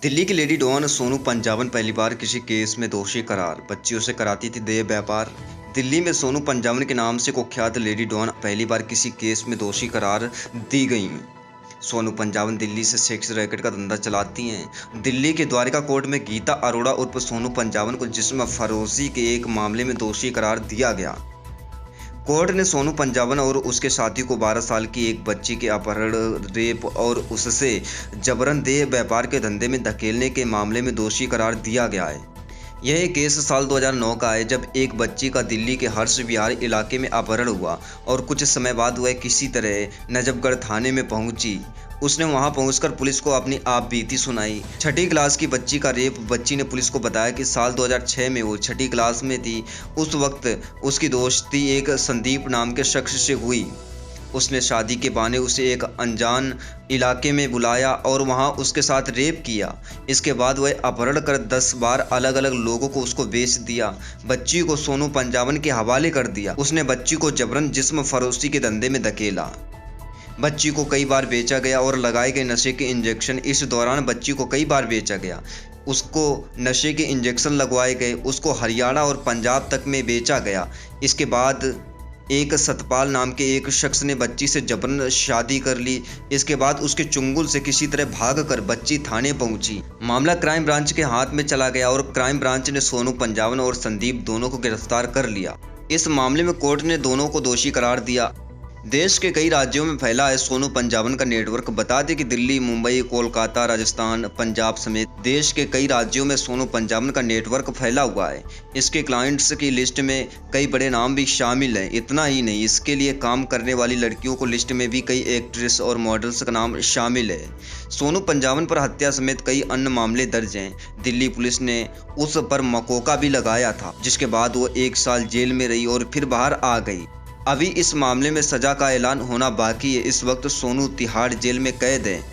दिल्ली की lady don Sonu पंजाबन पहली बार किसी केस में दोषी करार। बच्चियों से कराती थी देह व्यापार। दिल्ली में सोनू पंजाबन के नाम से कुख्यात लेडी डॉन पहली बार किसी केस में दोषी करार दी गई। सोनू पंजाबन दिल्ली से सेक्स रैकेट का धंधा चलाती हैं। दिल्ली के द्वारिका कोर्ट में गीता अरोड़ा उर्फ सोनू पंजाबन को जिस्म फरोशी के एक मामले में दोषी करार दिया गया। कोर्ट ने सोनू पंजाबन और उसके साथी को 12 साल की एक बच्ची के अपहरण, रेप और उससे जबरन देह व्यापार के धंधे में धकेलने के मामले में दोषी करार दिया गया है। यह केस साल 2009 का है, जब एक बच्ची का दिल्ली के हर्ष विहार इलाके में अपहरण हुआ और कुछ समय बाद वह किसी तरह नजफगढ़ थाने में पहुंची। उसने वहां पहुंचकर पुलिस को अपनी आप बीती सुनाई। 6ठी क्लास की बच्ची का रेप। बच्ची ने पुलिस को बताया कि साल 2006 में वो 6ठी क्लास में थी। उस वक्त उसकी दोस्ती एक संदीप नाम के शख्स से हुई। उसने शादी के बहाने उसे एक अनजान इलाके में बुलाया और वहां उसके साथ रेप किया। इसके बाद वह अपहरण कर 10 बार अलग अलग लोगों को उसको बेच दिया। बच्ची को सोनू पंजाबन के हवाले कर दिया। उसने बच्ची को जबरन जिस्म फरोशी के धंधे में धकेला। बच्ची को कई बार बेचा गया और लगाए गए नशे के इंजेक्शन। इस दौरान बच्ची को कई बार बेचा गया, उसको नशे के इंजेक्शन लगवाए गए, उसको हरियाणा और पंजाब तक में बेचा गया। इसके बाद एक सतपाल नाम के एक शख्स ने बच्ची से जबरन शादी कर ली। इसके बाद उसके चुंगल से किसी तरह भागकर बच्ची थाने पहुंची। मामला क्राइम ब्रांच के हाथ में चला गया और क्राइम ब्रांच ने सोनू पंजाबन और संदीप दोनों को गिरफ्तार कर लिया। इस मामले में कोर्ट ने दोनों को दोषी करार दिया। देश के कई राज्यों में फैला है सोनू पंजाबन का नेटवर्क। बता दें कि दिल्ली, मुंबई, कोलकाता, राजस्थान, पंजाब समेत देश के कई राज्यों में सोनू पंजाबन का नेटवर्क फैला हुआ है। इसके क्लाइंट्स की लिस्ट में कई बड़े नाम भी शामिल हैं। इतना ही नहीं, इसके लिए काम करने वाली लड़कियों को लिस्ट में भी कई एक्ट्रेस और मॉडल्स का नाम शामिल है। सोनू पंजाबन पर हत्या समेत कई अन्य मामले दर्ज हैं। दिल्ली पुलिस ने उस पर मकोका भी लगाया था, जिसके बाद वो 1 साल जेल में रही और फिर बाहर आ गई। अभी इस मामले में सजा का ऐलान होना बाकी है। इस वक्त सोनू तिहाड़ जेल में कैद है।